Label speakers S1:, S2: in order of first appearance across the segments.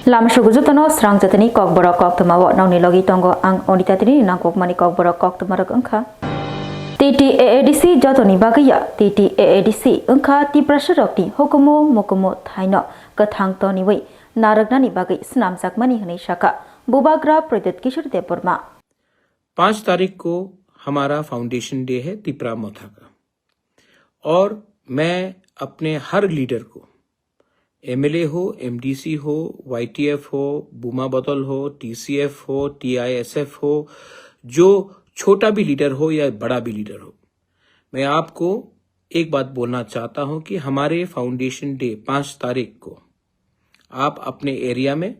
S1: Lam Shuguzutano, Swrangchati, Kokborok, Koktwma, Noni Logi Tongo, Ang Onitatini, Nangkok Mani Kokborok, Koktwma Unka. Niti Aayog Jotoni Bagaya, Niti Aayog Unka, Tiprasharokti, Hokumo, Mokumo, Taino, Katang Toni Way, Naragnani Bagay, Snam Zakmani Hanishaka, Bubagra, Predet Kishur Deporma.
S2: 5 तारीख को हमारा foundation day है तिपरा मोथा का, और मैं अपने हर leader को, MLA हो, एमडीसी हो, वाईटीएफ हो, बुमा बतल हो, टीसीएफ हो, टीआईएसएफ हो, जो छोटा भी लीडर हो या बड़ा भी लीडर हो, मैं आपको एक बात बोलना चाहता हूं कि हमारे फाउंडेशन डे 5 तारीख को आप अपने एरिया में,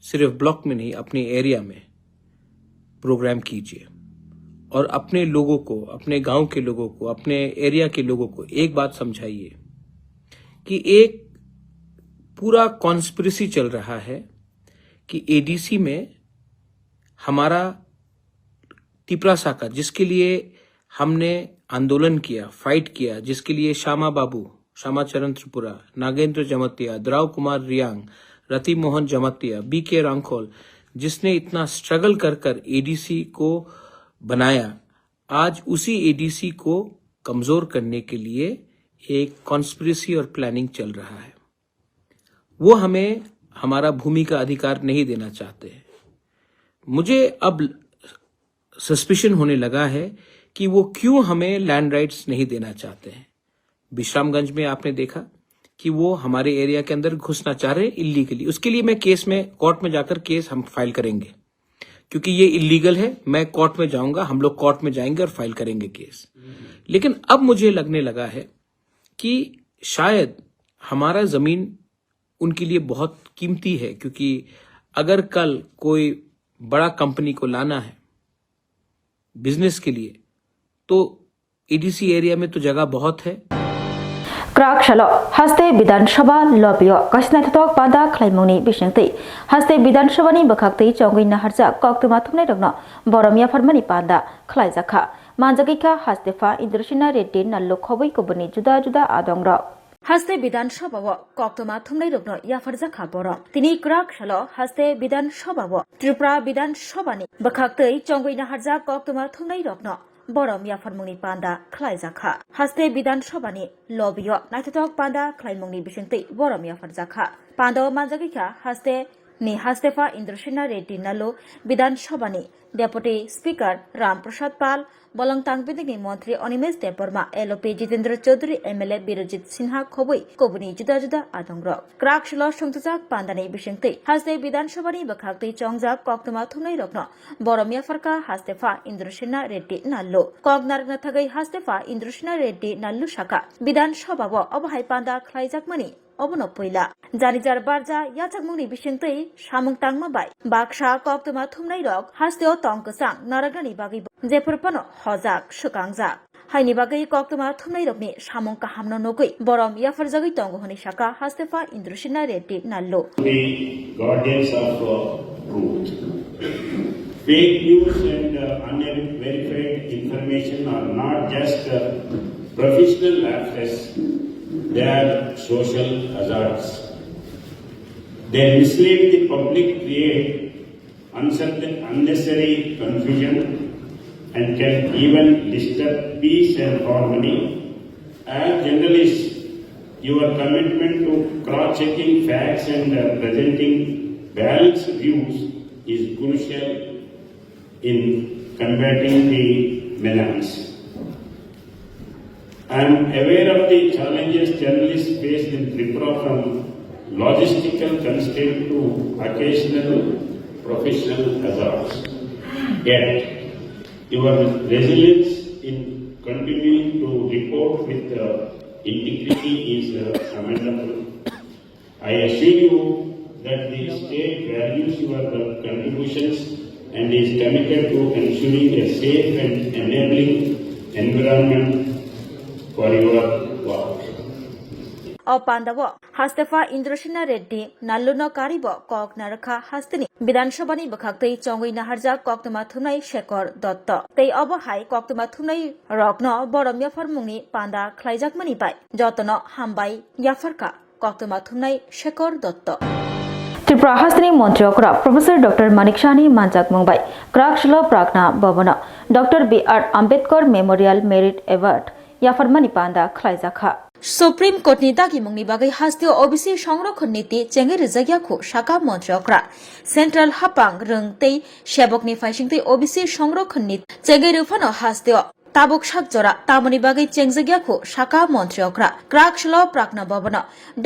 S2: सिर्फ ब्लॉक में नहीं, अपने एरिया में प्रोग्राम कीजिए और अपने लोगों को, अपने गांव के लोगों को, अपने एरिया के लोगों को एक बात समझाइए कि एक पूरा कॉन्स्पिरेसी चल रहा है कि एडीसी में हमारा तिपरा शाखा, जिसके लिए हमने आंदोलन किया, फाइट किया, जिसके लिए श्यामा बाबू, श्यामा चरण त्रिपुरा, नागेंद्र जमतिया, द्राव कुमार रियांग, रति मोहन जमतिया, बीके रांखोल, जिसने इतना स्ट्रगल कर एडीसी को बनाया, आज उसी एडीसी को कमजोर करने के लिए एक कॉन्स्पिरेसी और प्लानिंग चल रहा है। वो हमें हमारा भूमि का अधिकार नहीं देना चाहते हैं। मुझे अब सस्पिशन होने लगा है कि वो क्यों हमें लैंड राइट्स नहीं देना चाहते हैं। विश्रामगंज में आपने देखा कि वो हमारे एरिया के अंदर घुसना चाह रहे इलीगली। उसके लिए मैं केस में, कोर्ट में जाकर केस हम फाइल करेंगे, क्योंकि ये इलीगल है। मैं कोर्ट में जाऊंगा, हम लोग कोर्ट में जाएंगे और फाइल करेंगे केस। लेकिन अब मुझे लगने लगा है कि शायद हमारा जमीन उनके लिए बहुत कीमती है, क्योंकि अगर कल कोई बड़ा कंपनी को लाना है बिजनेस के लिए, तो एडीसी एरिया में तो जगह बहुत है।
S1: क्राक शलो हस्ते विधानसभा लॉबियो कशनाथक पादा खलाइमोनी बिशंगति हस्ते विधानसभानि बखाक्ति चौंगै नाहरजा कोक्तमा थुमनाय रगनो बरमिया फरमानि पादा खलाइजाखा मानजागैखा हस्तेफा इंद्रसिना रेड्डी नल्लो खबै कोबनि जुदा जुदा आदंग्र हस्ते विधानसभा कोक्तमा थुमनाय रगनो याफरजाखा बर तिनि क्राक शलो हस्ते विधानसभा त्रिपुरा विधानसभानि बखाक्ति चौंगै नाहरजा कोक्तमा थुमनाय रगनो बरम याफरमुंगनि पांदा खलाइजाखा हस्ते विधानसभानि लबियो नाइथथक पांदा खलाइमुंगनि बिसिंगति बरम याफरजाखा पांदाव मानजागैखा हस्ते नि हस्तेफा इंद्रसेना रेड्डी नालो विधानसभानि डेपुटी स्पीकर रामप्रसाद पाल बलंगतांग बिदिनि मंत्री अनिमेश देबबर्मा एलओपी जितेंद्र चौधरी एमएलए बिरजित सिन्हा खबै कोबुनि जुदा जुदा आदंग्र क्राकशल संतजाक पांदानि बिसिंगति हस्ते विधानसभानि बखाक्ति चौंगजाक कोक्तमा थुमनाय रगनो बरमिया फरका हस्तेफा इंद्रसेना रेड्डी नाल्लो कॉगनारगना थगै हस्तेफा इंद्रसेना रेड्डी नाल्लो शाखा विधानसभा अबहाय पांदा खलाइजाकमानि अबनो पहिला जानिजार बारजा याचाकमुंगनि बिसिंगतै सामुंगतांगमा बाय बाक्सा कोक्तमा थुमनाय रग हस्तेओ तंकसां नारागनानि बागै जेफोरपनो हजाक सुकांगजाक हाइनि बागै कोक्तमा थुमनाय रगनि सामुंग काहामनो नगै बरम याफरजागै तंगो हनि शाखा हस्तेफा इंद्रसेना रेड्डी नाल्लो
S3: guardians of truth. Fake news and unverified information are not just professional lapses, they are social hazards. They mislead the public, create unnecessary confusion, and can even disturb peace and harmony. As journalists, your commitment to cross-checking facts and presenting balanced views is crucial in combating the menace. I am aware of the challenges journalists face in Tripura, from logistical constraints to occasional professional hazards. Yet, your resilience in continuing to report with integrity is commendable. I assure you that the state values your contributions and is committed to ensuring a safe and enabling environment for your work.
S1: पांडव हस्तेफा इंद्रसेना रेड्डी नाल्लुनो कारिब कॉक नारखा हस्तिनी विधानसभानि बखाक्तै चौंगै नाहरजा कोक्तमा थुमनाय शेखर दत्त तै अबहाय कोक्तमा थुमनाय रग्न बरम याफरमुंगनि पांदा खलाइजाकमानि बाय जतन हामबाय याफरका कोक्तमा थुमनाय शेखर दत्त त्रिपुरा हास्तनि मन्त्रियकरा प्रोफेसर डॉक्टर मानिक शाहनि मानजाक मंगबाय क्राकशलो Pragna Bhavan doctor B R. Ambedkar memorial merit award याफरमानि पान्दा खलाइजाखा सुप्रीम कोर्ट नि दागी मुंगनि बागै हास्तियो ओबीसी संरक्षण नीति चेंगे रिजागियाखौ साका मन्त्रियकरा सेंट्रल हापांग रोंतै सेबकनि फाइसिंतै ओबीसी संरक्षण नीति चेंगे रुफानो हास्तियो ताबुक साकजरा तामनि बागै चेंगजागियाखौ साका मन्त्रियकरा क्राकशलो Pragna Bhavan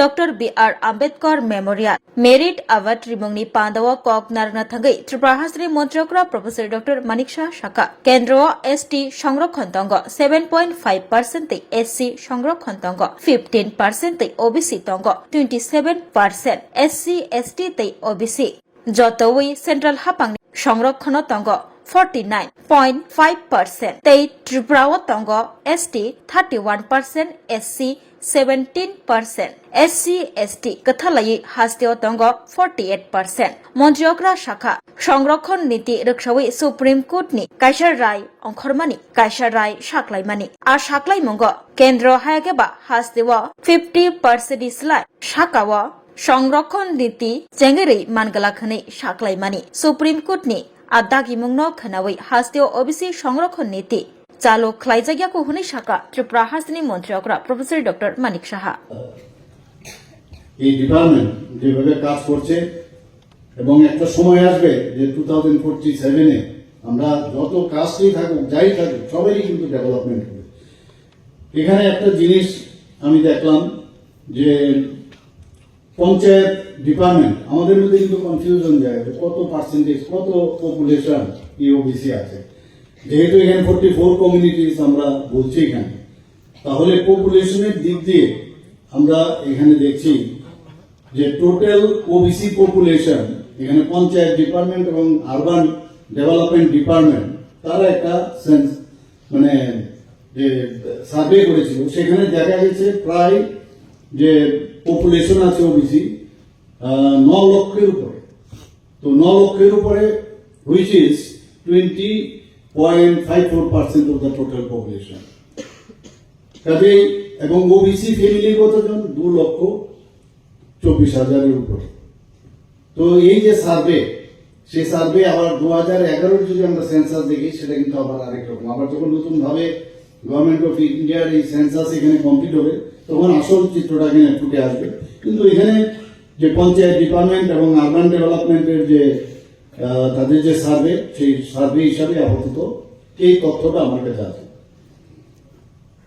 S1: doctor B R. Ambedkar memorial merit award रिमुंगनि पांदाव कक नारना थांगै त्रिपुरा हास्तनि मन्त्रियकरा प्रोफेसर डॉक्टर मानिक शाह साका केंद्र एसटी संरक्षण तंग 7.5% एससी संरक्षण तंग 15% ओबीसी तंग 27% एससी एसटी तै ओबीसी जतोई सेंट्रल हापांग संरक्षण तंग 49.5% तै त्रिपुरा तंग एसटी 31% एससी 17% एससी एसटी कथालाई हास्तियो तंग 48% मन्त्रियकरा शाखा संरक्षण नीति रक्षावै सुप्रीम कोर्ट नि काइसर राय अंखरमानि काइसर राय साक्लाइमानि आ साक्लाइ मंग केंद्र हायागेबा हास्तियो 50% इस्लाय शाकाव संरक्षण नीति चेंगेरै मानगलाखनै साक्लाइमानि सुप्रीम कोर्ट नि आदागी मुंगनो खनावै हास्तियो ओबीसी संरक्षण नीति चालू खलाइजागियाखौ हुनै साका त्रिपुरा हास्तनि मन्त्रियकरा प्रोफेसर डॉक्टर मानिक शाह
S4: এই ডিপার্টমেন্ট যেভাবে কাজ করছে এবং একটা সময় আসবে যে 2047 এ আমরা যত কাজই থাকুক যাই থাকুক সবারই কিন্তু ডেভেলপমেন্ট হবে। এখানে একটা জিনিস আমি দেখলাম যে পঞ্চায়েত ডিপার্টমেন্ট আমাদের মধ্যে কিন্তু কনফিউশন যায় কত পার্সেন্টেজ কত পপুলেশন ইওবিসি আছে, যেহেতু এখানে 44 কমিউনিটিস আমরা বলছি এখানে, তাহলে পপুলেশনের দিক দিয়ে আমরা এখানে দেখছি যে টোটাল ওবিসি পপুলেশন এখানে পঞ্চায়েত ডিপার্টমেন্ট এবং আরবান ডেভেলপমেন্ট ডিপার্টমেন্ট তারা একটা সেন্স মানে যে সার্ভে করেছিল, সেখানে দেখা গেছে প্রায় যে পপুলেশন আছে ওবিসি 9 লক্ষের উপরে। তো 9 লক্ষের উপরে which is 20.54% of the total population. কাজেই এবং ওবিসি ফ্যামিলি কতজন 2,24,000-এর উপরে। তো এই যে সার্ভে, সেই সার্ভে আবার 2011 যদি আমরা সেন্সাস দেখি সেটা কিন্তু আবার আরেক রকম। আবার যখন নতুন ভাবে গভর্নমেন্ট অফ ইন্ডিয়ার এই সেন্সাস এখানে কমপ্লিট হবে তখন আসল চিত্রটা এখানে ফুটে আসবে। কিন্তু এখানে যে পঞ্চায়েত ডিপার্টমেন্ট এবং আরবান ডেভেলপমেন্টের যে তাদের যে সার্ভে, সেই সার্ভে হিসাবে আপাতত এই তথ্যটা আমার কাছে আছে।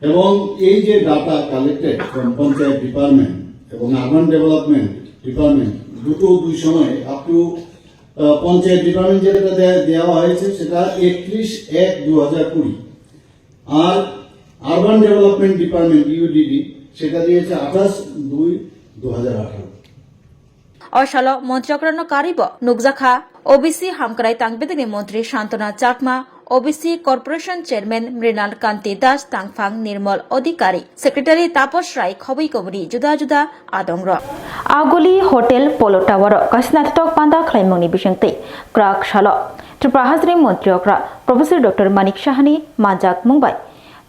S4: এবং এই যে data collected from panchayat department এবং আরবান ডেভেলপমেন্ট ডিপার্টমেন্ট দুই সময় আপ টু পঞ্চায়েত ডিপার্টমেন্ট যেটা দেওয়া হয়েছে সেটা 31/1/2020 আর আরবান ডেভেলপমেন্ট ডিপার্টমেন্ট ইউডিডি সেটা দিয়েছে 28/2/2018।
S1: অশাল মন্ত্রিয়করণ কারিব নুকজাখা ওবিসি হামক্রাই তাংবেদনি মন্ত্রী Santana Chakma OBC corporation chairman Mrinal Kanti Das तांगफांग निर्मल अधिकारी सेक्रेटारी तापस राय खबै कबरी जुदा जुदा आदंग्र आगुली होटेल पोलो टावर कासिनाथक पांदा खलाइमंगनि बिसंतै क्राक साल त्रिपुरा हाजरी मन्त्रियकरा प्रोफेसर डॉक्टर मानिक शाहनि मानजाक मंगबाय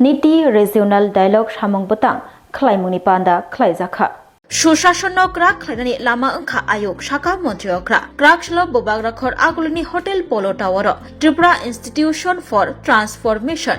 S1: नीति रिजियोनल डायलग सामंग बतां खलाइमंगनि पांदा खलाइजाखा सुशासन क्राक खालायनानै लामा ओंखा आयोग शाखा मन्त्रियकरा क्राकशल बोबाग्राखर आगुलनि hotel polo tower Tripura institution for transformation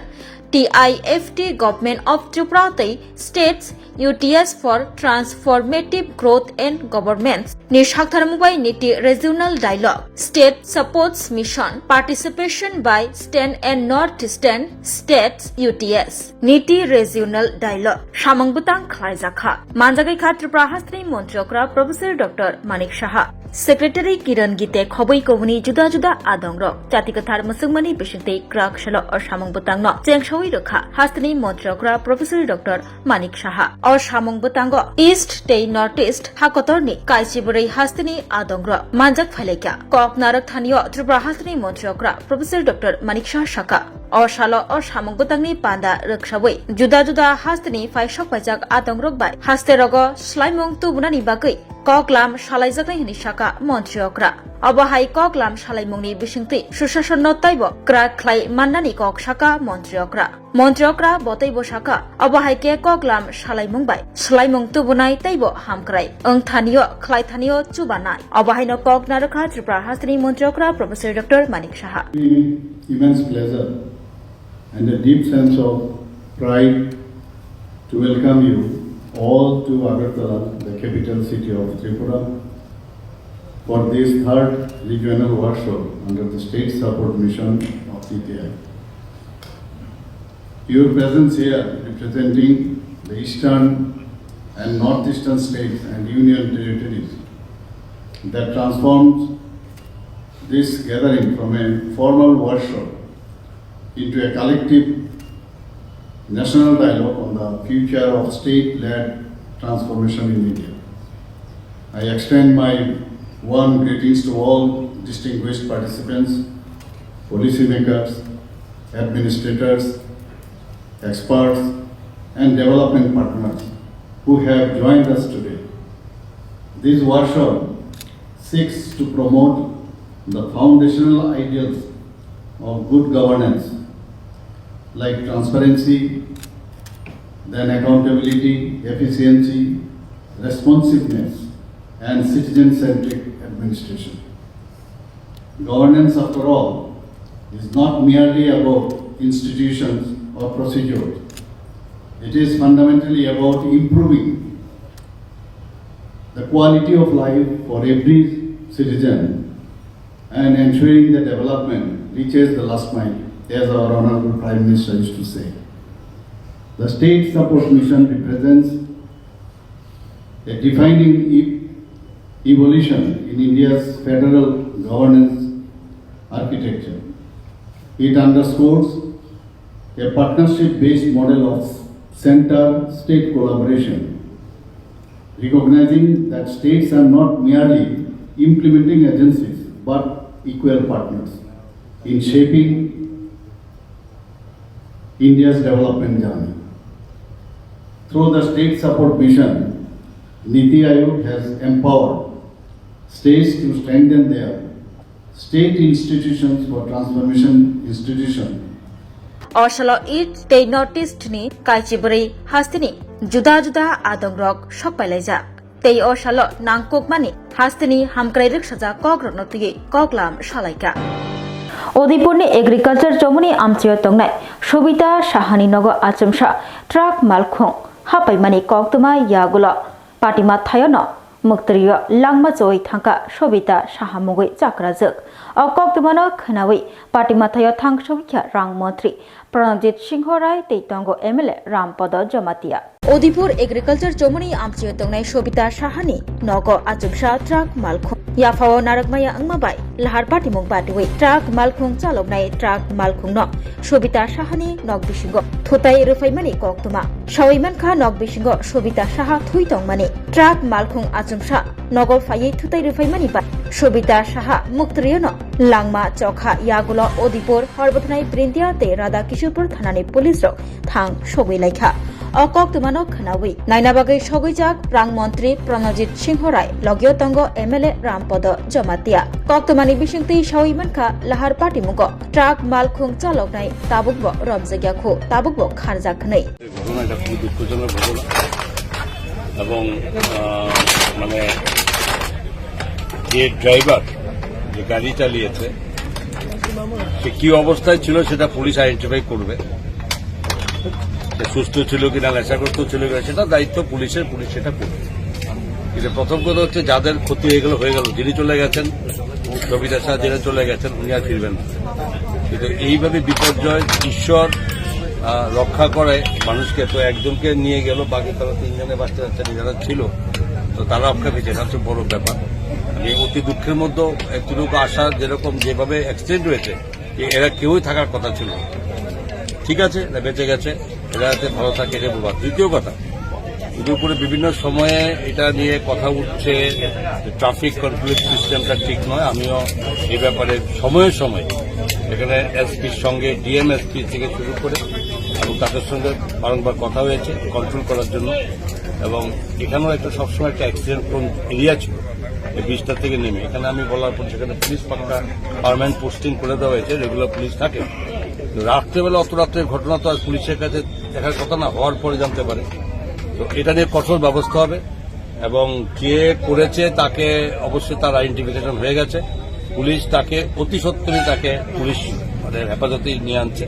S1: TIFT government of Tripura तै states UTS for transformative growth and governance नि साखथारमुबाय NITI regional dialogue state supports mission participation by स्टेन and north eastern states UTS NITI regional dialogue सामंगबुतां खलायजाखा मानजागैखा त्रिपुरा हास्तनि मन्त्रियकरा professor doctor Manik Shah secretary Kiran Gitte खबै कबुनि जुदा जुदा आदंग्र जातिकथार मुसुंगमानि बिसंतै क्राकशल और सामंगबुतां चेंगसावै रखा हास्तनि मन्त्रियकरा प्रोफेसर डॉक्टर मानिक शाह और सामंगबुतां ईस्ट तै नॉर्थ ईस्ट हाकतरनि काइसिबरै हास्तनि आदंग्र मानजाक फाइलाइका कक नारक थानियो त्रिपुरा हास्तनि मन्त्रियकरा प्रोफेसर डॉक्टर मानिक शाह शाखा और साल और सामंगबुतांनि पांदा रक्षावै जुदा जुदा हास्तनि फाइसक फाइजाक आदंग्रक बाय हास्ते रग स्लाइमुं तुबुनानि बागै Koklam Shalaijaknai hini Shaka Montreokra. Abahai Koklam Shalaimungni Bishingti Sushashan Notaibo Krak Klai Mandani Kok Shaka Montreokra. Montreokra Botaibo Shaka Abahai Ke Koklam Shalaimungbai Shalaimung Tubunai Taibo Hamkrai Ung Thanio Klai Thanio Chubanai Abahai no Kok Narakra Tripura Hastini Montreokra Professor Dr. Manik Shaha.
S4: Immense pleasure and a deep sense of pride to welcome you all to Agartala, the capital city of Tripura, for this third regional workshop under the state support mission of Niti Aayog. Your presence here representing the eastern and northeastern states and union territories that transformed this gathering from a formal workshop into a collective national dialogue on the future of state-led transformation in India. I extend my warm greetings to all distinguished participants, policymakers, administrators, experts, and development partners who have joined us today. This workshop seeks to promote the foundational ideals of good governance like transparency, then accountability, efficiency, responsiveness, and citizen-centric administration. Governance, after all, is not merely about institutions or procedures. It is fundamentally about improving the quality of life for every citizen and ensuring that development reaches the last mile, as our Honorable Prime Minister used to say. The state support mission represents a defining evolution in India's federal governance architecture. It underscores a partnership-based model of center-state collaboration, recognizing that states are not merely implementing agencies but equal partners in shaping India's development journey. Through the state support mission, Niti Aayog has empowered states to strengthen their state institutions for transformation institution.
S1: Oshalo it they noticed ni Kaichiburi Hastini Juda Juda Adongrok Shokpailaja. They Oshalo Nangkok Mani Hastini Hamkrai Rikshaja Kogro Noti Koklam Shalaika. Odipurni Agriculture Jomuni Amchio Tongnai Shobita Shahani Nogo Achemsha Truck Malkhong Hapai Mani Koktwma Yagula Patima Thayono Muktriyo Langma Joy Thanka Shobita Shahamugui Chakrazuk O Koktwma Khanawi Patima Thayo Thang Shobikya Rang Montri Pranjit Singhorai Teitongo MLA Rampodo Jomatia Odipur Agriculture Jomuni Amchio Tongnai Shobita Shahani Nogo Achemsha Truck Malkhong Yafao Narakmaya Angmabai Lahar Patimung Batiwi Truck Malkhong Chaloknai Truck Malkhong no Shobita Shahani Nog Bishingo Thutai Rufaimani Koktwma Shawaiman Kha Nog Bishingo Shobita Shaha Thuitongmani Truck Malkhong Achemsha Nogo Faye Thutai Rufaimani Ba Shobita Shaha Muktriyono Langma Chokha Yagulo Odipur Horbathnai Brindia Te Radha Kishorpur Thanani Police Rok Thang Shogui Laikha O Koktwma Khanawi Nainabagai Shogujak Rang Montri Pranajit Singhorai Logyo Tongo MLA Rampodo Jomatia Koktwmani Bishingti Shawaimankha Lahar Patimugo Truck Malkhong Chaloknai Tabukbo Romjagyakho Tabukbo Kharjakhnai
S5: ঘটনাটা খুব দুঃখজনক ঘটনা এবং মানে যে driver যে গাড়ি চালিয়েছে সে কি অবস্থায় ছিল সেটা পুলিশ আইডেন্টিফাই করবে সে সুস্থ ছিল কিনা নেশাগ্রস্ত ছিল কিনা সেটা দায়িত্ব পুলিশের পুলিশ সেটা করবে কিন্তু প্রথম কথা হচ্ছে যাদের ক্ষতি হয়ে গেল যিনি চলে গেছেন সবিতা শাহ যিনি চলে গেছেন উনি আর ফিরবেন না কিন্তু এইভাবে বিপর্যয় ঈশ্বর রক্ষা করে মানুষকে তো একজনকে নিয়ে গেল বাকি তারা তিনজনে বাচ্চা বাচ্চা যারা ছিল তো তারা রক্ষা পেয়েছে এটা হচ্ছে বড় ব্যাপার এই অতি দুঃখের মধ্যে একটুকু আশা যেরকম যেভাবে অ্যাক্সিডেন্ট হয়েছে এরা কেউই থাকার কথা ছিল ঠিক আছে এরা বেঁচে গেছে এরা যাতে ভালো থাকে এটা বলবার দ্বিতীয় কথা এর উপরে বিভিন্ন সময়ে এটা নিয়ে কথা উঠছে ট্রাফিক কন্ট্রোল সিস্টেমটা ঠিক নয় আমিও এই ব্যাপারে সময়ে সময়ে এখানে এসপির সঙ্গে ডিএমএসপি থেকে শুরু করে এবং তাদের সঙ্গে বারংবার কথা হয়েছে কন্ট্রোল করার জন্য এবং এখানেও একটা সবসময় একটা অ্যাক্সিডেন্ট প্রোন এরিয়া ছিল এই ব্রিজটা থেকে নেমে। এখানে আমি বলার পর সেখানে পুলিশ পাক্কা পার্মানেন্ট পোস্টিং করে দেওয়া হয়েছে, রেগুলার পুলিশ থাকে। রাত্রেবেলা অত রাত্রের ঘটনা তো আর পুলিশের কাছে দেখার কথা না, হওয়ার পরে জানতে পারে। তো এটা নিয়ে কঠোর ব্যবস্থা হবে এবং কে করেছে তাকে অবশ্যই তার আইডেন্টিফিকেশন হয়ে গেছে। পুলিশ তাকে অতি সত্বরই তাকে পুলিশ হেফাজতে নিয়ে আনছে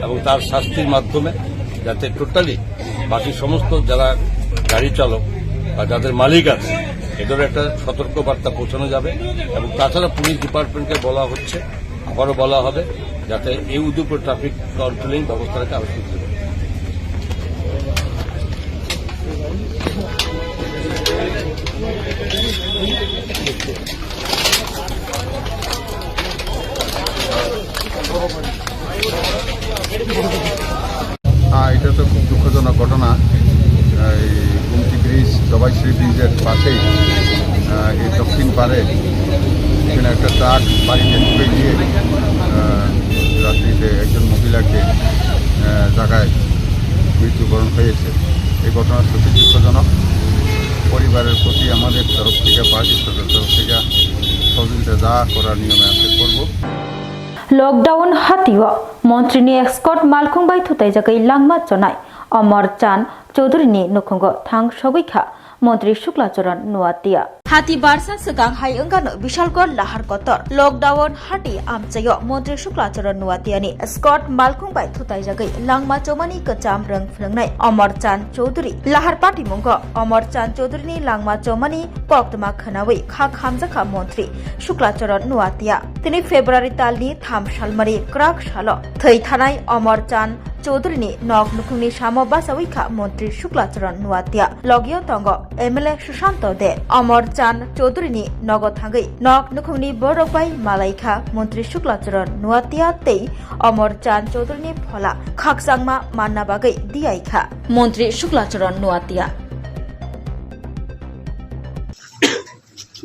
S5: এবং তার শাস্তির মাধ্যমে যাতে টোটালি বাকি সমস্ত যারা গাড়ি চালক বা যাদের মালিক আছে এদের একটা সতর্ক বার্তা পৌঁছানো যাবে। এবং তাছাড়া পুলিশ ডিপার্টমেন্টকে বলা হচ্ছে, আবারও বলা হবে, যাতে এই উদ্যোগ ট্রাফিক কন্ট্রোলিং ব্যবস্থাটাকে আরো সুদৃঢ় করে।
S6: এটা তো খুব দুঃখজনক ঘটনা। এই গুমতি ব্রিজ জবাইশ্রী ব্রিজের পাশেই এই দক্ষিণ পারে এখানে একটা ট্রাক বাড়িতে ঢুকে গিয়ে রাত্রিতে একজন মহিলাকে জায়গায় মৃত্যুবরণ হয়েছে। এই ঘটনা সত্যি দুঃখজনক। পরিবারের প্রতি আমাদের তরফ থেকে, পার্টির তরফ থেকে সহযোগিতা যা করার নিয়মে আছে করব।
S1: लॉकडाउन हाथिव मंत्री ने स्कॉट मालखुंबाई थुताई जगै लांगमा चनाय अमर चांद चौधरी ने नुखुंग थांग सगैखा मंत्री शुक्लाचरण नुआतिया हाथी बारसा सगां हाय अंगानो विशालगढ़ लाहार कतर लॉकडाउन हाटी आमचायो मंत्री शुक्लाचरण नुआतियानि स्कॉट मालखुंबाई थुताई जगै लांगमा चौमानि कचाम रंग फ्लंगनाय अमर चांद चौधरी लाहार पार्टी मुंग अमर चांद चौधरी लांगमा चौमानि कोक्तमा खनावै खा खामजाखा मंत्री शुक्लाचरण नुआतिया तिनि फेब्रुवारी तालनि 3 सालमारि क्राक सालो थै थानाय अमर चांद चौधरी नग नुखुंनि सामो बासावैखा मंत्री शुक्लाचरण नुआतिया लगियो तंग एमएलए सुशांत दे अमर चांद चौधरी नग थांगै नग नुखुंनि बरकबाई मालाइखा मंत्री शुक्लाचरण नुआतिया तै अमर चांद चौधरी फला खाकसांगमा मानना बागै दियाइखा मंत्री शुक्लाचरण नुआतिया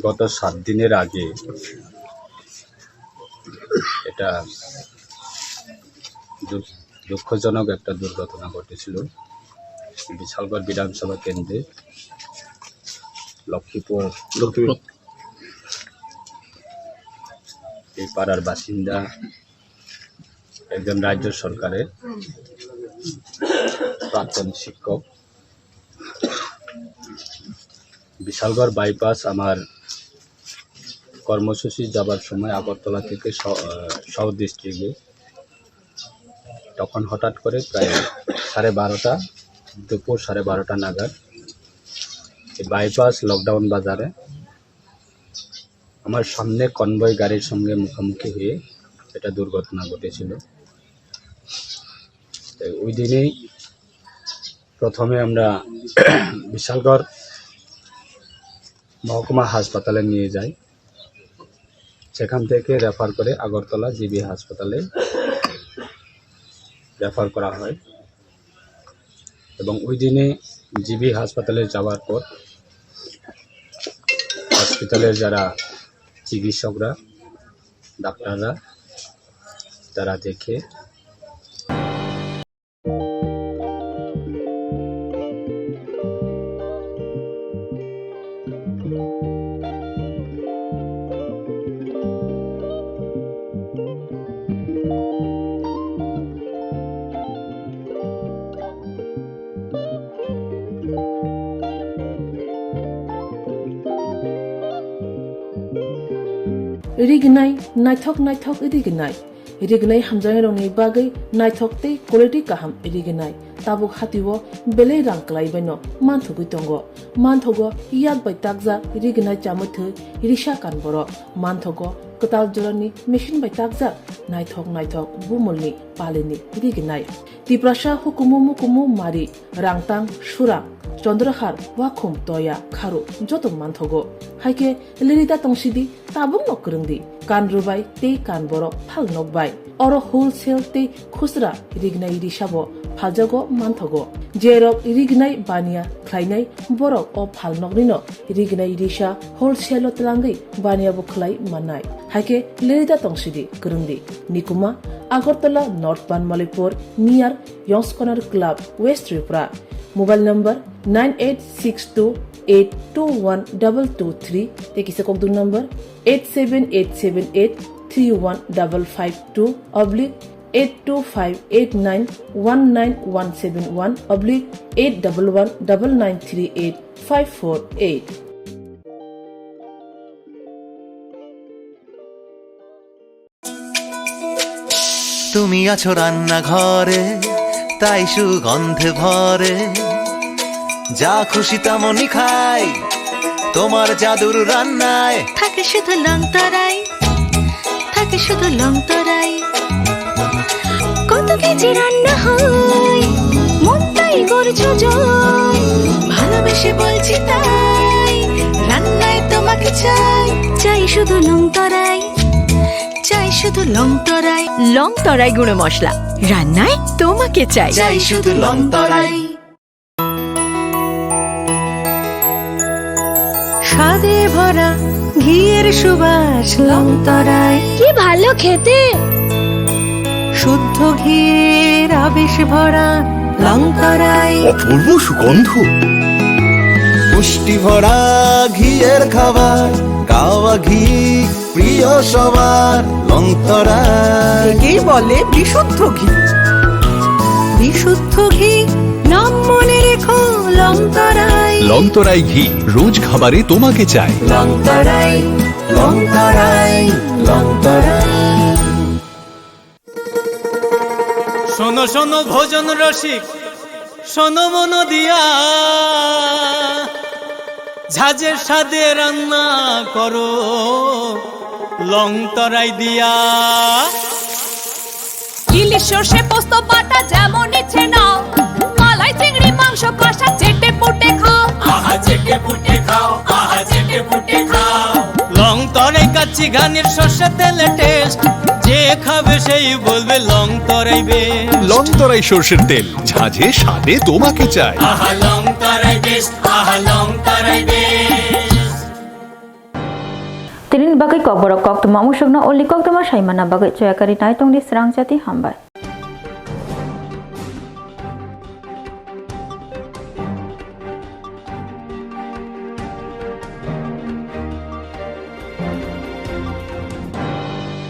S7: গত 7 দিনের আগে এটা দুঃখজনক একটা দুর্ঘটনা ঘটেছিল বিশালগড় বিধানসভা কেন্দ্রে লক্ষ্মীপুর এই পাড়ার বাসিন্দা একজন রাজ্য সরকারের প্রাক্তন শিক্ষক বিশালগড় বাইপাস আমার কর্মসূচি যাবার সময় আগরতলা থেকে সাউথ ডিস্ট্রিক্টে তখন হঠাৎ করে প্রায় 12:30 দুপুর 12:30 নাগাদ এই বাইপাস লকডাউন বাজারে আমার সামনে কনভয় গাড়ির সঙ্গে মুখোমুখি হয়ে এটা দুর্ঘটনা ঘটেছিল। ওই দিনেই প্রথমে আমরা বিশালগড় মহকুমা হাসপাতালে নিয়ে যাই, সেখান থেকে রেফার করে আগরতলা জিবি হাসপাতালে রেফার করা হয় এবং ওই দিনে জিবি হাসপাতালে যাওয়ার পর হসপিটালের যারা চিকিৎসকরা ডাক্তাররা তারা দেখে
S8: रिगनाय नायथक रिगनाय हामजानाय रंनि बागै नायथकते क्वालिटी गाहाम रिगनाय ताबुक हातिव बेले रां क्लाइबायनो मानथुगै दंगो मानथगो याक बाय ताकजा रिगनाय चामथो रिसा कानबरो मानथगो कताल जरानि मेशिन बाय ताकजा नायथक बुमलनि पालेनि रिगनाय तिप्रासा हुकुमु मारि रांतां सुरां चंद्रहार वाखुम तोया खारु जतो मानथगो हाइके लिरिदा तंसिदि ताबुक नकरंदि कानरुबाय ते कानबरो फाल नकबाय अरो होलसेल ते खुसरा रिगनाय रिसाबो फालजागो मानथगो जेरक रिगनाय बानिया ख्लाइनाय बरक अ फाल नकनिनो रिगनाय रिसा होलसेल तलांगै बानियाबो खलाइ माननाय हाइके लिरिदा तंसिदि करंदि निकुमा Agartala north Banamalipur near young's corner club west Tripura mobile number 9862821223 ते किसे कोकदुम नंबर 87878315552 /82589119171/8119938
S9: তুমি আছো রান্না ঘরে তাই সুগন্ধে ভরে যা খুশি তেমনই খাই তোমার জাদুর রান্নায়
S10: থাকে শুধু লং তরাই থাকে শুধু লং তরাই কত কেজি রান্না হয় মন তাই করছো জয় ভালোবেসে বলছি তাই রান্নায় তোমাকে চাই চাই শুধু লং তরাই চাই শুধু লং তরাই গুঁড়ো মশলা রান্নায় তোমাকে চাই
S9: চাই শুধু লং তরাই
S10: স্বাদে ভরা ঘিয়ের সুবাস লং তরাই কি ভালো খেতে শুদ্ধ ঘিয়ের আবেশ ভরা লং তরাই
S9: অপূর্ব সুগন্ধ পুষ্টি ভরা ঘিয়ের খাবার গাওয়া ঘি প্রিয় সবার লং তরাই
S10: কে বলে বিশুদ্ধ ঘি বিশুদ্ধ ঘি নাম মনে রেখো লং তরাই
S11: লংতরাই ঘি রোজ খাবারে তোমাকে চাই
S9: লং তরাই লং তরাই লং তরাই
S12: শোনো শোনো ভোজন রসিক শোনো মন দিয়া ঝাঁঝের স্বাদে রান্না করো লং তরাই দিয়া
S13: ইলিশ সর্ষে পোস্ত বাটা যেমন ইচ্ছে নাও মালাই চিংড়ি মাংস কষা চেটে পুটে খাও
S12: আহা চেটে পুটে খাও আহা চেটে পুটে খাও লং তরাই কাচ্চি ঘানির সর্ষে তেলে টেস্ট যে খাবে সেই বলবে লং তরাই বেশ
S11: লংতরাই সর্ষের তেল ঝাঁঝে স্বাদে তোমাকে চাই
S12: আহা লং তরাই বেশ আহা লং তরাই বেশ
S1: Tinin bagai Kokborok Koktwma musukna oli Koktwma saimana bagai coyakari nai tongdi Swrangchati hambai.